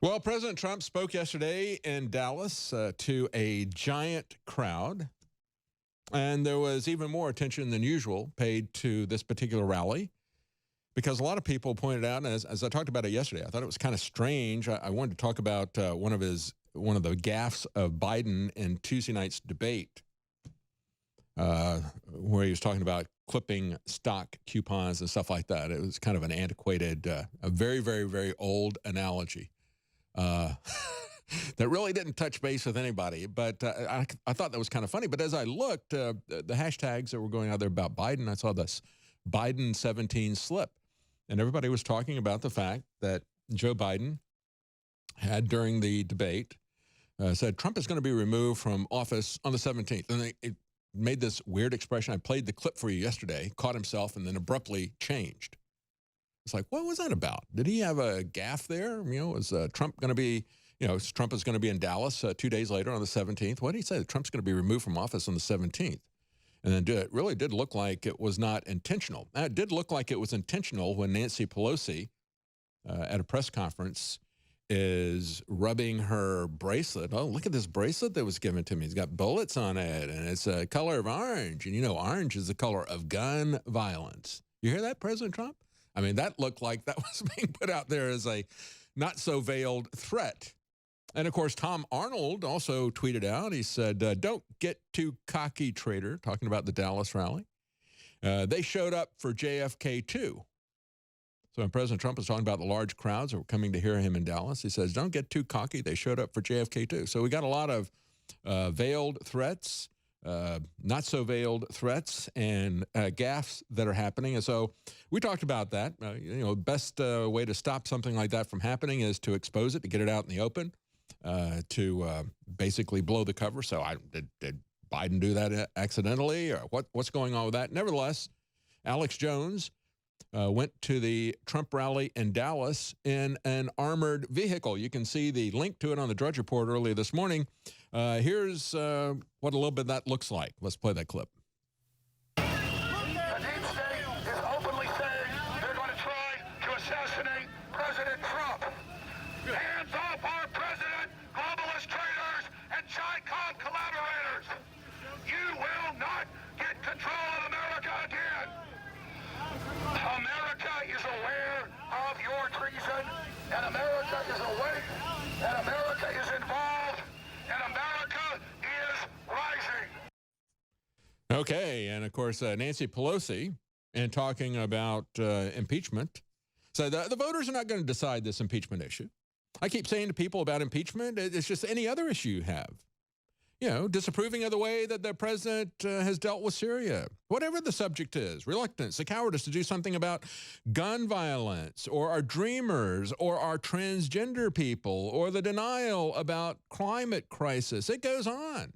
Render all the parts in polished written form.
Well, President Trump spoke yesterday in Dallas to a giant crowd, and there was even more attention than usual paid to this particular rally because a lot of people pointed out, and as I talked about it yesterday, I thought it was kind of strange. I wanted to talk about one of the gaffes of Biden in Tuesday night's debate, where he was talking about clipping stock coupons and stuff like that. It was kind of an antiquated, a very, very, very old analogy. Uh, that really didn't touch base with anybody, but I thought that was kind of funny. But as I looked, the hashtags that were going out there about Biden, I saw this Biden 17 slip. And everybody was talking about the fact that Joe Biden had, during the debate, said Trump is going to be removed from office on the 17th. And it made this weird expression. I played the clip for you yesterday, caught himself, and then abruptly changed. It's like, what was that about? Did he have a gaffe there? You know, was Trump going to be, Trump is going to be in Dallas 2 days later on the 17th. What did he say? Trump's going to be removed from office on the 17th. And then it really did look like it was not intentional. It did look like it was intentional when Nancy Pelosi at a press conference is rubbing her bracelet. Oh, look at this bracelet that was given to me. It's got bullets on it, and it's a color of orange. And, orange is the color of gun violence. You hear that, President Trump? I mean, that looked like that was being put out there as a not-so-veiled threat. And, of course, Tom Arnold also tweeted out, he said, don't get too cocky, traitor, talking about the Dallas rally. They showed up for JFK, too. So when President Trump was talking about the large crowds that were coming to hear him in Dallas, he says, don't get too cocky. They showed up for JFK, too. So we got a lot of veiled threats, not so veiled threats, and gaffes that are happening. And so we talked about that. Best way to stop something like that from happening is to expose it, to get it out in the open, to basically blow the cover. So did Biden do that accidentally, or what's going on with that? Nevertheless, Alex Jones went to the Trump rally in Dallas in an armored vehicle. You can see the link to it on the Drudge Report earlier this morning. Here's what a little bit of that looks like. Let's play that clip. The deep state is openly saying they're going to try to assassinate President Trump. Hands off our president, globalist traitors, and Chi-Com collaborators. You will not get control of America again. America is aware of your treason, and America is awake, and America is involved, and America is rising. Okay, and of course, Nancy Pelosi, and talking about impeachment, said the voters are not going to decide this impeachment issue. I keep saying to people about impeachment, it's just any other issue you have. Disapproving of the way that the president has dealt with Syria, whatever the subject is, reluctance, the cowardice to do something about gun violence, or our dreamers, or our transgender people, or the denial about climate crisis. It goes on.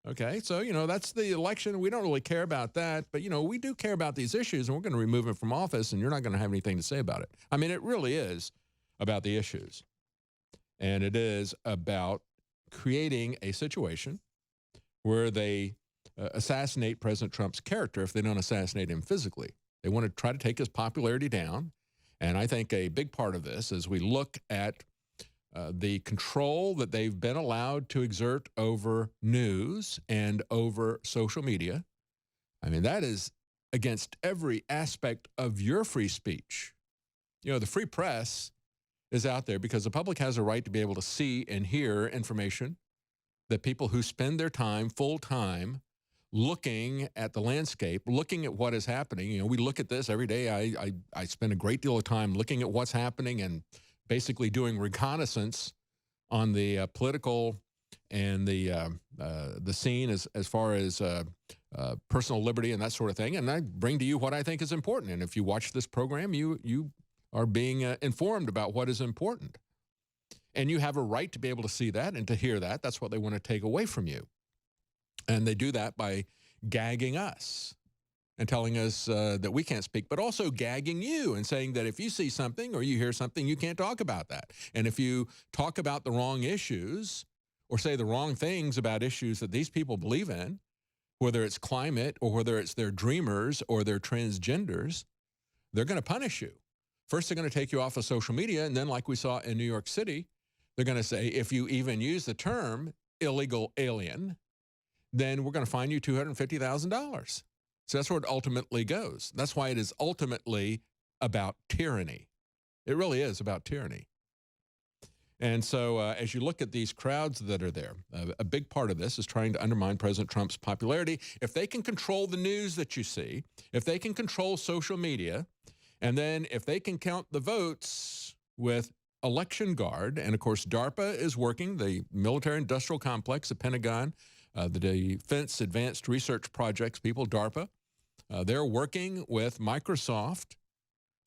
Okay, so, that's the election. We don't really care about that, but, we do care about these issues, and we're going to remove him from office, and you're not going to have anything to say about it. I mean, it really is about the issues, and it is about creating a situation where they assassinate President Trump's character if they don't assassinate him physically. They want to try to take his popularity down, and I think a big part of this is we look at the control that they've been allowed to exert over news and over social media. I mean, that is against every aspect of your free speech. The free press is out there because the public has a right to be able to see and hear information that people who spend their time full time looking at the landscape, looking at what is happening. We look at this every day. I spend a great deal of time looking at what's happening and basically doing reconnaissance on the political and the scene as far as personal liberty and that sort of thing. And I bring to you what I think is important. And if you watch this program, you are being informed about what is important. And you have a right to be able to see that and to hear that. That's what they want to take away from you. And they do that by gagging us and telling us that we can't speak, but also gagging you and saying that if you see something or you hear something, you can't talk about that. And if you talk about the wrong issues or say the wrong things about issues that these people believe in, whether it's climate or whether it's their dreamers or their transgenders, they're going to punish you. First, they're going to take you off of social media. And then, like we saw in New York City, they're going to say, if you even use the term illegal alien, then we're going to fine you $250,000. So that's where it ultimately goes. That's why it is ultimately about tyranny. It really is about tyranny. And so as you look at these crowds that are there, a big part of this is trying to undermine President Trump's popularity. If they can control the news that you see, if they can control social media, and then if they can count the votes with election guard, and of course DARPA is working, the military-industrial complex, the Pentagon, the Defense Advanced Research Projects people, DARPA, they're working with Microsoft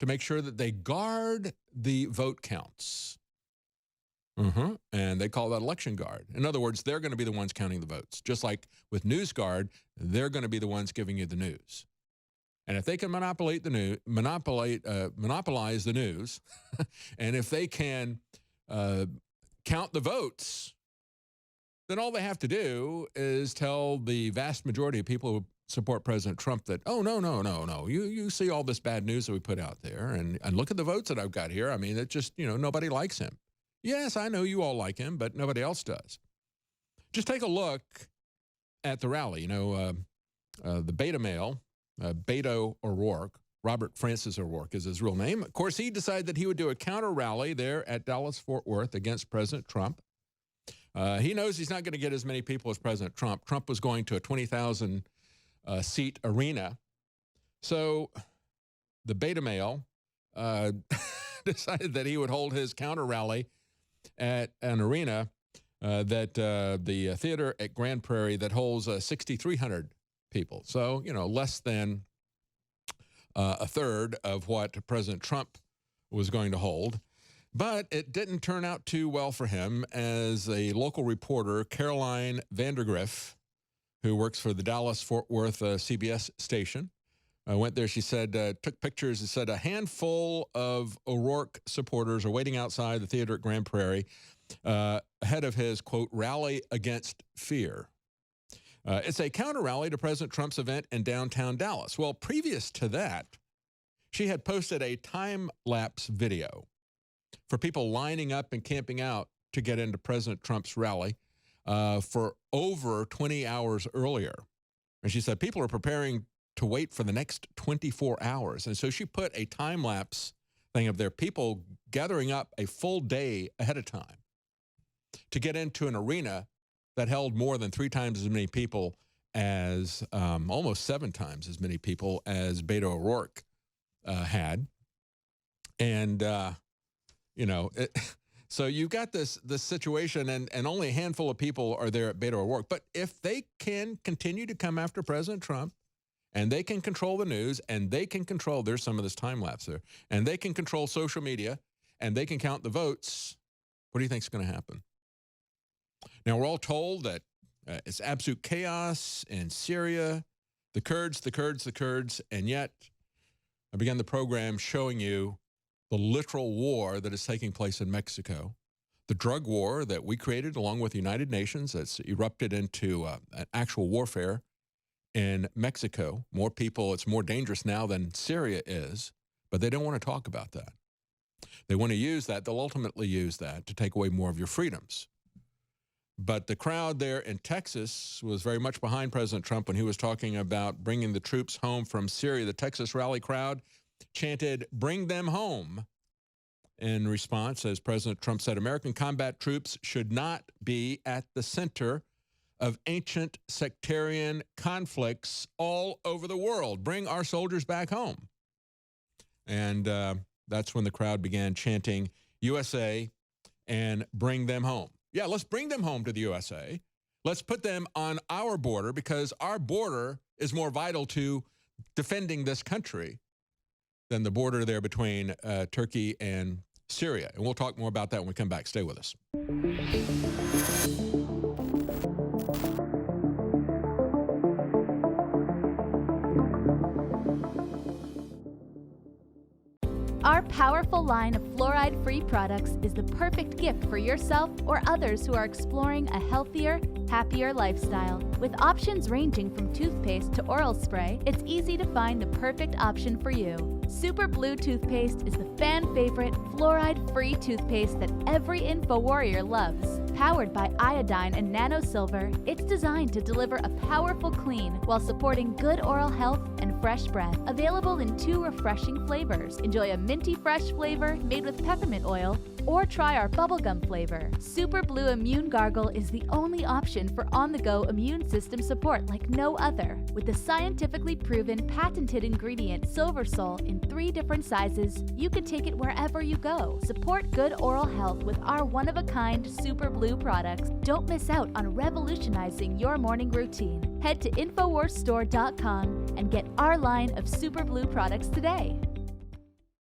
to make sure that they guard the vote counts. And they call that election guard. In other words, they're going to be the ones counting the votes. Just like with News Guard, they're going to be the ones giving you the news. And if they can monopolize the news, and if they can count the votes, then all they have to do is tell the vast majority of people who support President Trump that, oh, no. You see all this bad news that we put out there, and look at the votes that I've got here. I mean, it just, nobody likes him. Yes, I know you all like him, but nobody else does. Just take a look at the rally. The beta male, Beto O'Rourke, Robert Francis O'Rourke is his real name. Of course, he decided that he would do a counter rally there at Dallas-Fort Worth against President Trump. He knows he's not going to get as many people as President Trump. Trump was going to a 20,000 seat arena. So the beta male decided that he would hold his counter rally at an arena the theater at Grand Prairie that holds 6,300 people. So, less than a third of what President Trump was going to hold. But it didn't turn out too well for him, as a local reporter, Caroline Vandergriff, who works for the Dallas-Fort Worth CBS station, went there. She said, took pictures and said a handful of O'Rourke supporters are waiting outside the theater at Grand Prairie ahead of his, quote, rally against fear. It's a counter rally to President Trump's event in downtown Dallas. Well, previous to that, she had posted a time-lapse video for people lining up and camping out to get into President Trump's rally for over 20 hours earlier. And she said people are preparing to wait for the next 24 hours. And so she put a time-lapse thing up there, people gathering up a full day ahead of time to get into an arena that held more than 3 times as many people as, almost 7 times as many people as Beto O'Rourke had. And, so you've got this situation, and only a handful of people are there at Beto O'Rourke. But if they can continue to come after President Trump, and they can control the news, and they can control, there's some of this time lapse there, and they can control social media, and they can count the votes, what do you think is going to happen? Now, we're all told that it's absolute chaos in Syria, the Kurds, and yet I began the program showing you the literal war that is taking place in Mexico, the drug war that we created along with the United Nations that's erupted into an actual warfare in Mexico. More people, it's more dangerous now than Syria is, but they don't want to talk about that. They want to use that, they'll ultimately use that to take away more of your freedoms. But the crowd there in Texas was very much behind President Trump when he was talking about bringing the troops home from Syria. The Texas rally crowd chanted, "Bring them home." In response, as President Trump said, American combat troops should not be at the center of ancient sectarian conflicts all over the world. Bring our soldiers back home. And that's when the crowd began chanting, USA, and bring them home. Yeah, let's bring them home to the USA. Let's put them on our border, because our border is more vital to defending this country than the border there between Turkey and Syria. And we'll talk more about that when we come back. Stay with us. Our powerful line of fluoride-free products is the perfect gift for yourself or others who are exploring a healthier, happier lifestyle. With options ranging from toothpaste to oral spray, it's easy to find the perfect option for you. Super Blue toothpaste is the fan-favorite fluoride-free toothpaste that every InfoWarrior loves. Powered by iodine and nano silver, it's designed to deliver a powerful clean while supporting good oral health and fresh breath. Available in 2 refreshing flavors. Enjoy a minty fresh flavor made with peppermint oil, or try our bubblegum flavor. Super Blue Immune Gargle is the only option for on-the-go immune system support like no other. With the scientifically proven patented ingredient Silver Sol in 3 different sizes, you can take it wherever you go. Support good oral health with our one-of-a-kind Super Blue products. Don't miss out on revolutionizing your morning routine. Head to InfoWarsStore.com and get our line of Super Blue products today.